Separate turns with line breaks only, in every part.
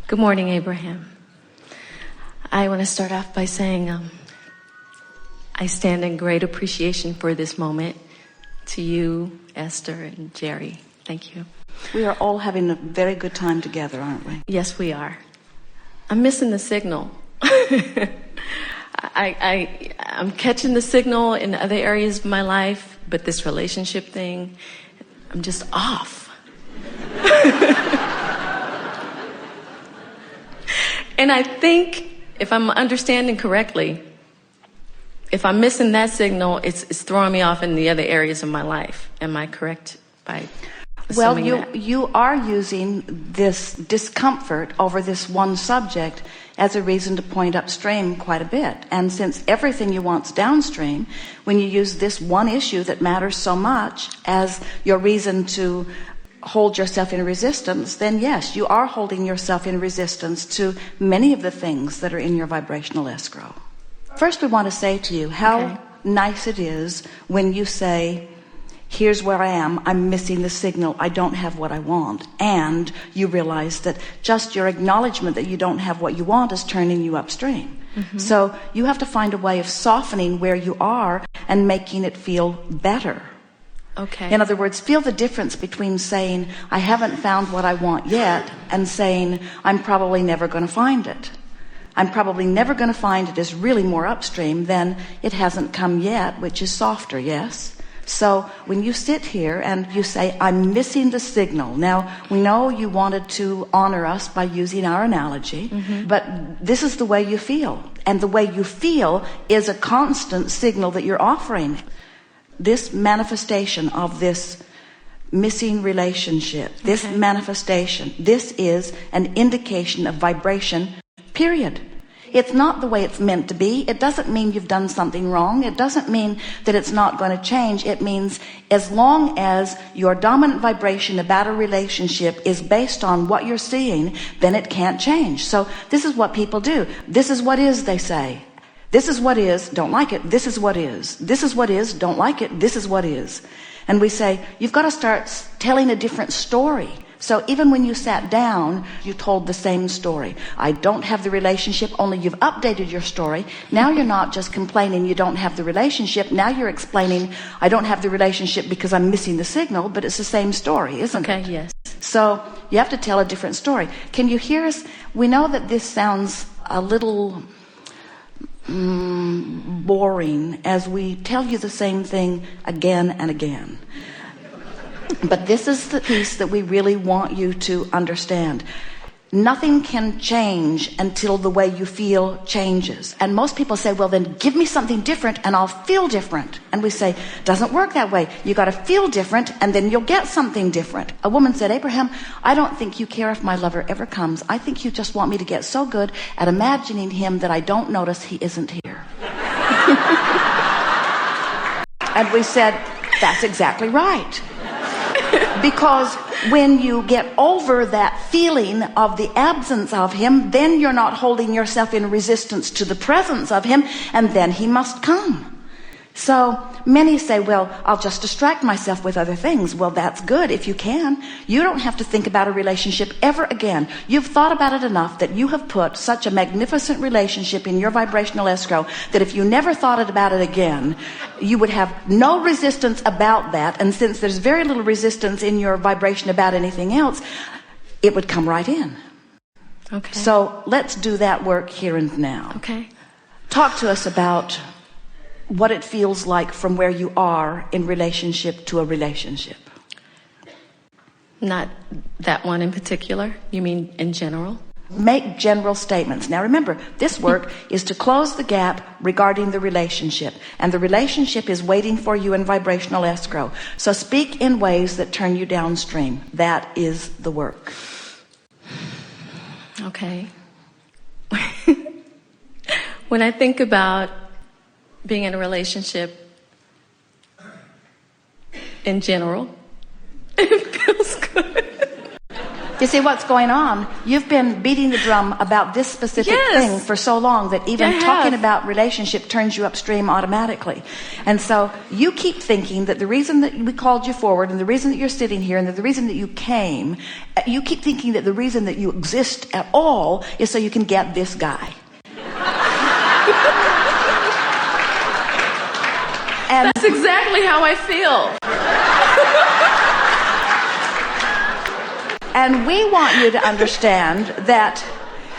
Good morning, Abraham. I want to start off by saying I stand in great appreciation for this moment to you, Esther, and Jerry. Thank you.
We are all having a very good time together, aren't we?
Yes, we are. I'm missing the signal. I'm catching the signal in other areas of my life, but this relationship thing, I'm just off. And I think, if I'm understanding correctly, if I'm missing that signal, it's throwing me off in the other areas of my life. Am I correct by assuming that?
You are using this discomfort over this one subject as a reason to point upstream quite a bit. And since everything you want's downstream, when you use this one issue that matters so much as your reason to hold yourself in resistance, then yes, you are holding yourself in resistance to many of the things that are in your vibrational escrow. First, we want to say to you how nice it is when you say, here's where I am, I'm missing the signal, I don't have what I want. And you realize that just your acknowledgement that you don't have what you want is turning you upstream. Mm-hmm. So you have to find a way of softening where you are and making it feel better.
Okay.
In other words, feel the difference between saying, I haven't found what I want yet, and saying, I'm probably never going to find it. I'm probably never going to find it is really more upstream than it hasn't come yet, which is softer, yes? So when you sit here and you say, I'm missing the signal. Now, we know you wanted to honor us by using our analogy, but this is the way you feel. And the way you feel is a constant signal that you're offering. This manifestation of this missing relationship, this manifestation, this is an indication of vibration, period. It's not the way it's meant to be. It doesn't mean you've done something wrong. It doesn't mean that it's not going to change. It means as long as your dominant vibration about a relationship is based on what you're seeing, then it can't change. So this is what people do. This is what is, they say. This is what is, don't like it, this is what is. This is what is, don't like it, this is what is. And we say, you've got to start telling a different story. So even when you sat down, you told the same story. I don't have the relationship, only you've updated your story. Now you're not just complaining you don't have the relationship. Now you're explaining, I don't have the relationship because I'm missing the signal, but it's the same story, isn't it?
Okay, yes.
So you have to tell a different story. Can you hear us? We know that this sounds a little boring as we tell you the same thing again and again. But this is the piece that we really want you to understand. Nothing can change until the way you feel changes. And most people say, well, then give me something different and I'll feel different. And we say, doesn't work that way. You got to feel different and then you'll get something different. A woman said, Abraham, I don't think you care if my lover ever comes. I think you just want me to get so good at imagining him that I don't notice he isn't here. And we said, that's exactly right. Because when you get over that feeling of the absence of him, then you're not holding yourself in resistance to the presence of him, and then he must come. So many say, well, I'll just distract myself with other things. Well, that's good if you can. You don't have to think about a relationship ever again. You've thought about it enough that you have put such a magnificent relationship in your vibrational escrow that if you never thought about it again, you would have no resistance about that. And since there's very little resistance in your vibration about anything else, it would come right in.
Okay.
So let's do that work here and now.
Okay.
Talk to us about what it feels like from where you are in relationship to a relationship.
Not that one in particular? You mean in general?
Make general statements. Now remember, this work is to close the gap regarding the relationship. And the relationship is waiting for you in vibrational escrow. So speak in ways that turn you downstream. That is the work.
Okay. When I think about being in a relationship in general, it feels good.
You see what's going on? You've been beating the drum about this specific thing for so long that even talking about relationship turns you upstream automatically. And so you keep thinking that the reason that we called you forward and the reason that you're sitting here and that the reason that you came, you keep thinking that the reason that you exist at all is so you can get this guy. And
that's exactly how I feel.
And we want you to understand that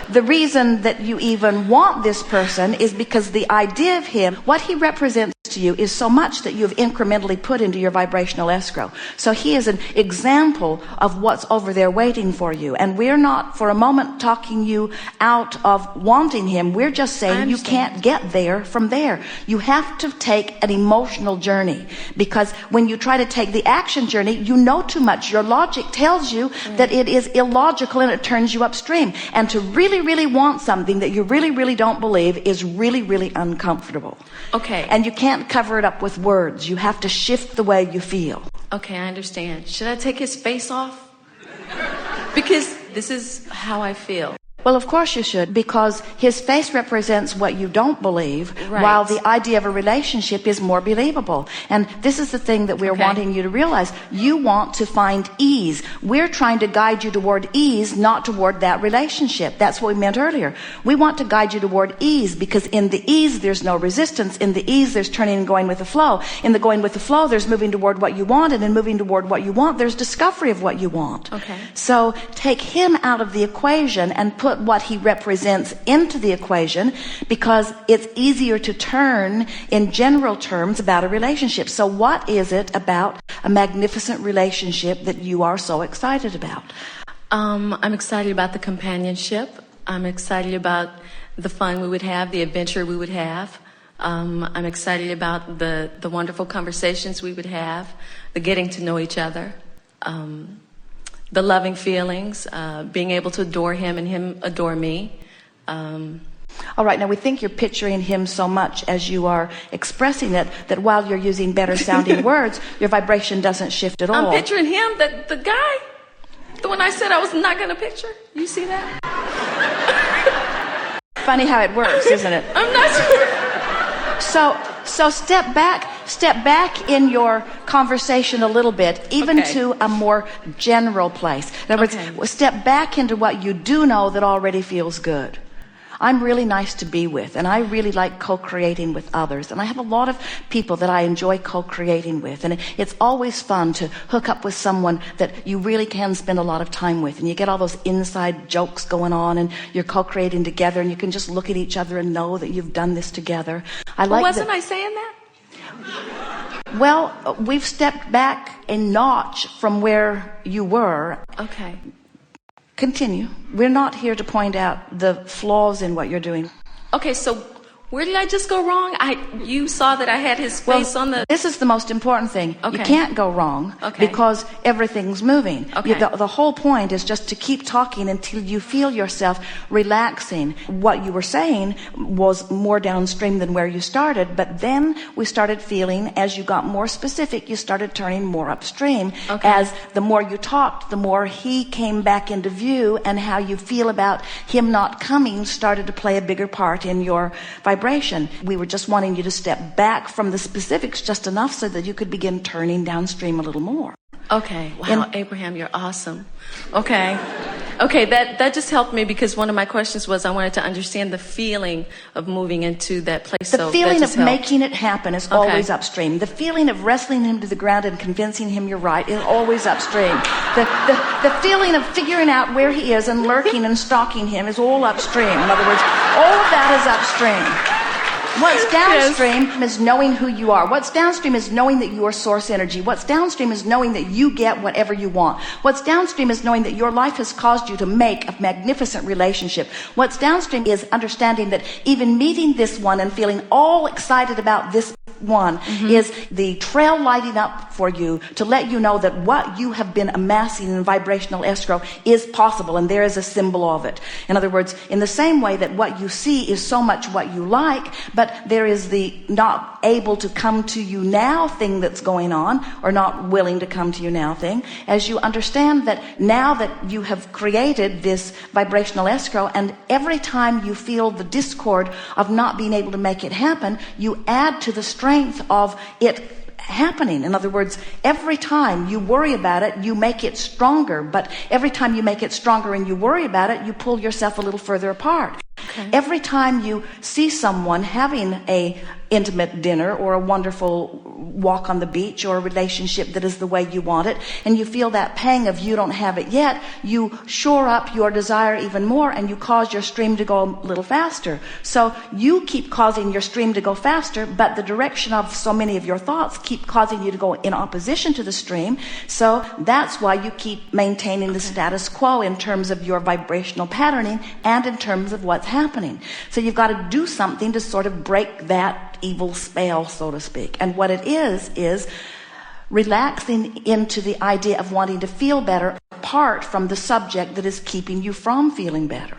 the reason that you even want this person is because the idea of him, what he represents to you, is so much that you've incrementally put into your vibrational escrow. So he is an example of what's over there waiting for you. And we're not for a moment talking you out of wanting him. We're just saying you can't get there from there. You have to take an emotional journey, because when you try to take the action journey, you know too much. Your logic tells you that it is illogical and it turns you upstream. And to really want something that you really don't believe is really uncomfortable.
Okay.
And you can't cover it up with words. You have to shift the way you feel.
Okay, I understand. Should I take his face off? Because this is how I feel.
Well, of course you should, because his face represents what you don't believe, while the idea of a relationship is more believable. And this is the thing that we're wanting you to realize. You want to find ease. We're trying to guide you toward ease, not toward that relationship. That's what we meant earlier. We want to guide you toward ease, because in the ease, there's no resistance. In the ease, there's turning and going with the flow. In the going with the flow, there's moving toward what you want. And in moving toward what you want, there's discovery of what you want.
Okay.
So take him out of the equation and put what he represents into the equation, because it's easier to turn in general terms about a relationship. So what is it about a magnificent relationship that you are so excited about?
I'm excited about the companionship. I'm excited about the fun we would have, the adventure we would have. I'm excited about the wonderful conversations we would have, the getting to know each other. The loving feelings, being able to adore him and him adore me.
All right, now we think you're picturing him so much as you are expressing it that while you're using better sounding words, your vibration doesn't shift at all.
I'm picturing him, the guy, the one I said I was not going to picture. You see that?
Funny how it works, isn't it?
I'm not sure.
So step back in your conversation a little bit, even to a more general place. In other words, step back into what you do know that already feels good. I'm really nice to be with, and I really like co-creating with others. And I have a lot of people that I enjoy co-creating with. And it's always fun to hook up with someone that you really can spend a lot of time with. And you get all those inside jokes going on, and you're co-creating together, and you can just look at each other and know that you've done this together.
Wasn't I saying that?
Well, we've stepped back a notch from where you were.
Okay.
Continue. We're not here to point out the flaws in what you're doing.
Okay, so where did I just go wrong? You saw that I had his face on the...
This is the most important thing.
Okay.
You can't go wrong because everything's moving.
Okay.
The whole point is just to keep talking until you feel yourself relaxing. What you were saying was more downstream than where you started, but then we started feeling, as you got more specific, you started turning more upstream. As the more you talked, the more he came back into view, and how you feel about him not coming started to play a bigger part in your vibration. We were just wanting you to step back from the specifics just enough so that you could begin turning downstream a little more.
Okay. Wow, Abraham, you're awesome. Okay, that just helped me, because one of my questions was I wanted to understand the feeling of moving into that place.
The feeling of making it happen is always upstream. The feeling of wrestling him to the ground and convincing him you're right is always upstream. The feeling of figuring out where he is and lurking and stalking him is all upstream. In other words, all of that is upstream. What's downstream is knowing who you are. What's downstream is knowing that you are source energy. What's downstream is knowing that you get whatever you want. What's downstream is knowing that your life has caused you to make a magnificent relationship. What's downstream is understanding that even meeting this one and feeling all excited about this one, is the trail lighting up for you to let you know that what you have been amassing in vibrational escrow is possible, and there is a symbol of it. In other words, in the same way that what you see is so much what you like, but there is the not able to come to you now thing that's going on, or not willing to come to you now thing, as you understand that now that you have created this vibrational escrow, and every time you feel the discord of not being able to make it happen, you add to the strength of it happening. In other words, every time you worry about it, you make it stronger, but every time you make it stronger and you worry about it, you pull yourself a little further apart. Okay. Every time you see someone having a intimate dinner or a wonderful walk on the beach or a relationship that is the way you want it, and you feel that pang of you don't have it yet, you shore up your desire even more, and you cause your stream to go a little faster. So you keep causing your stream to go faster, but the direction of so many of your thoughts keep causing you to go in opposition to the stream. So that's why you keep maintaining the status quo in terms of your vibrational patterning and in terms of what's happening. So you've got to do something to sort of break that evil spell, so to speak. And what it is relaxing into the idea of wanting to feel better apart from the subject that is keeping you from feeling better.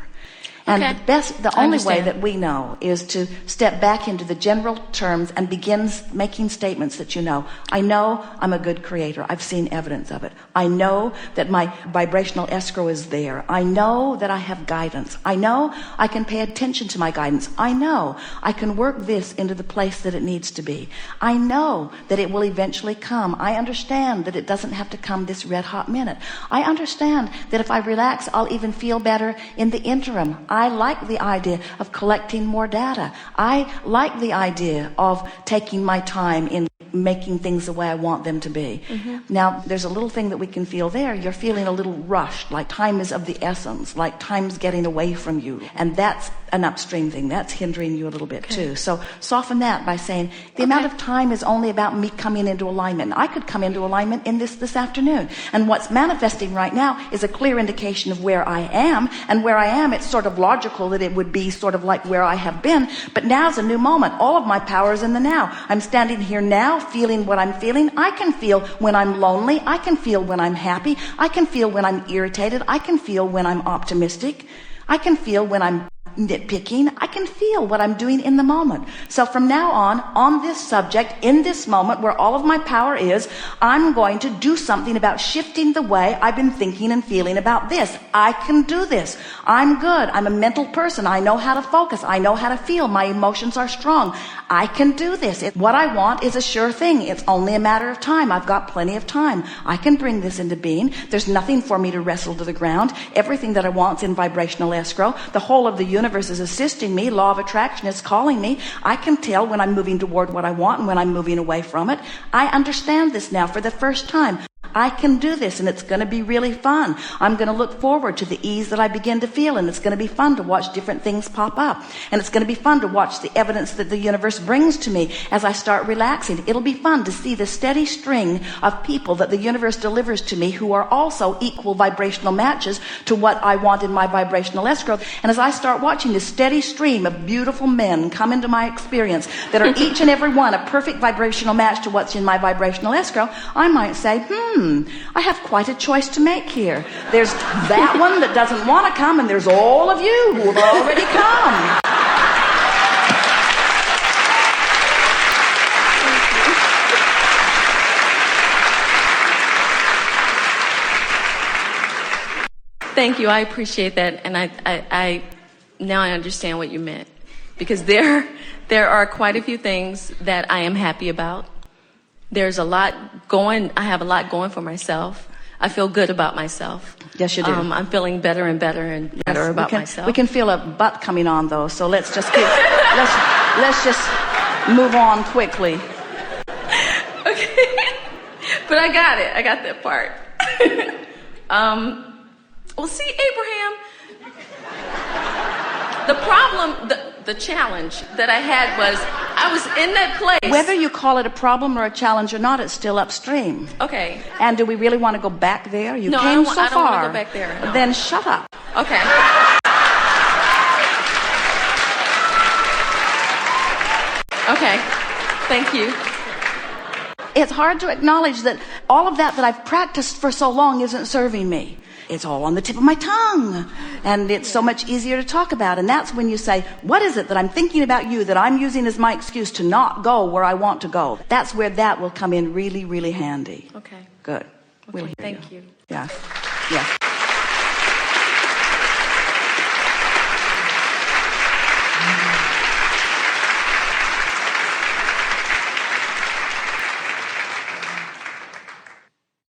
And the only way that we know is to step back into the general terms and begin making statements that you know. I know I'm a good creator. I've seen evidence of it. I know that my vibrational escrow is there. I know that I have guidance. I know I can pay attention to my guidance. I know I can work this into the place that it needs to be. I know that it will eventually come. I understand that it doesn't have to come this red hot minute. I understand that if I relax, I'll even feel better in the interim. I like the idea of collecting more data. I like the idea of taking my time in making things the way I want them to be. Now, there's a little thing that we can feel there. You're feeling a little rushed, like time is of the essence, like time's getting away from you. And that's an upstream thing. That's hindering you a little bit too. So soften that by saying, the amount of time is only about me coming into alignment. I could come into alignment in this afternoon. And what's manifesting right now is a clear indication of where I am. And where I am, it's sort of logical that it would be sort of like where I have been. But now's a new moment. All of my power is in the now. I'm standing here now, feeling what I'm feeling. I can feel when I'm lonely. I can feel when I'm happy. I can feel when I'm irritated. I can feel when I'm optimistic. I can feel when I'm nitpicking. I can feel what I'm doing in the moment. So from now on this subject, in this moment where all of my power is, I'm going to do something about shifting the way I've been thinking and feeling about this. I can do this. I'm good. I'm a mental person. I know how to focus. I know how to feel. My emotions are strong. I can do this. What I want is a sure thing. It's only a matter of time. I've got plenty of time. I can bring this into being. There's nothing for me to wrestle to the ground. Everything that I want is in vibrational escrow. The whole of the universe is assisting me. Law of attraction is calling me. I can tell when I'm moving toward what I want and when I'm moving away from it. I understand this now for the first time. I can do this, and it's going to be really fun. I'm going to look forward to the ease that I begin to feel, and it's going to be fun to watch different things pop up. And it's going to be fun to watch the evidence that the universe brings to me as I start relaxing. It'll be fun to see the steady string of people that the universe delivers to me who are also equal vibrational matches to what I want in my vibrational escrow. And as I start watching this steady stream of beautiful men come into my experience that are each and every one a perfect vibrational match to what's in my vibrational escrow, I might say, I have quite a choice to make here. There's that one that doesn't want to come, and there's all of you who have already come.
Thank you. I appreciate that, and I now I understand what you meant, because there are quite a few things that I am happy about. There's a lot going. I have a lot going for myself. I feel good about myself.
Yes, you do.
I'm feeling better and better and better about myself.
We can feel a butt coming on, though. So let's just let's just move on quickly.
Okay, but I got it. I got that part. Well, see, Abraham, the problem, the challenge that I had was I was in that place.
Whether you call it a problem or a challenge or not, it's still upstream.
Okay.
And do we really want to go back there? You
no,
came so far.
I don't want to go back there. No.
Then shut up.
Okay. Okay. Thank you.
It's hard to acknowledge that all of that I've practiced for so long isn't serving me. It's all on the tip of my tongue. And it's so much easier to talk about. And that's when you say, what is it that I'm thinking about you that I'm using as my excuse to not go where I want to go? That's where that will come in really, really handy.
Okay.
Good.
Okay, thank you.
Yeah. Yeah.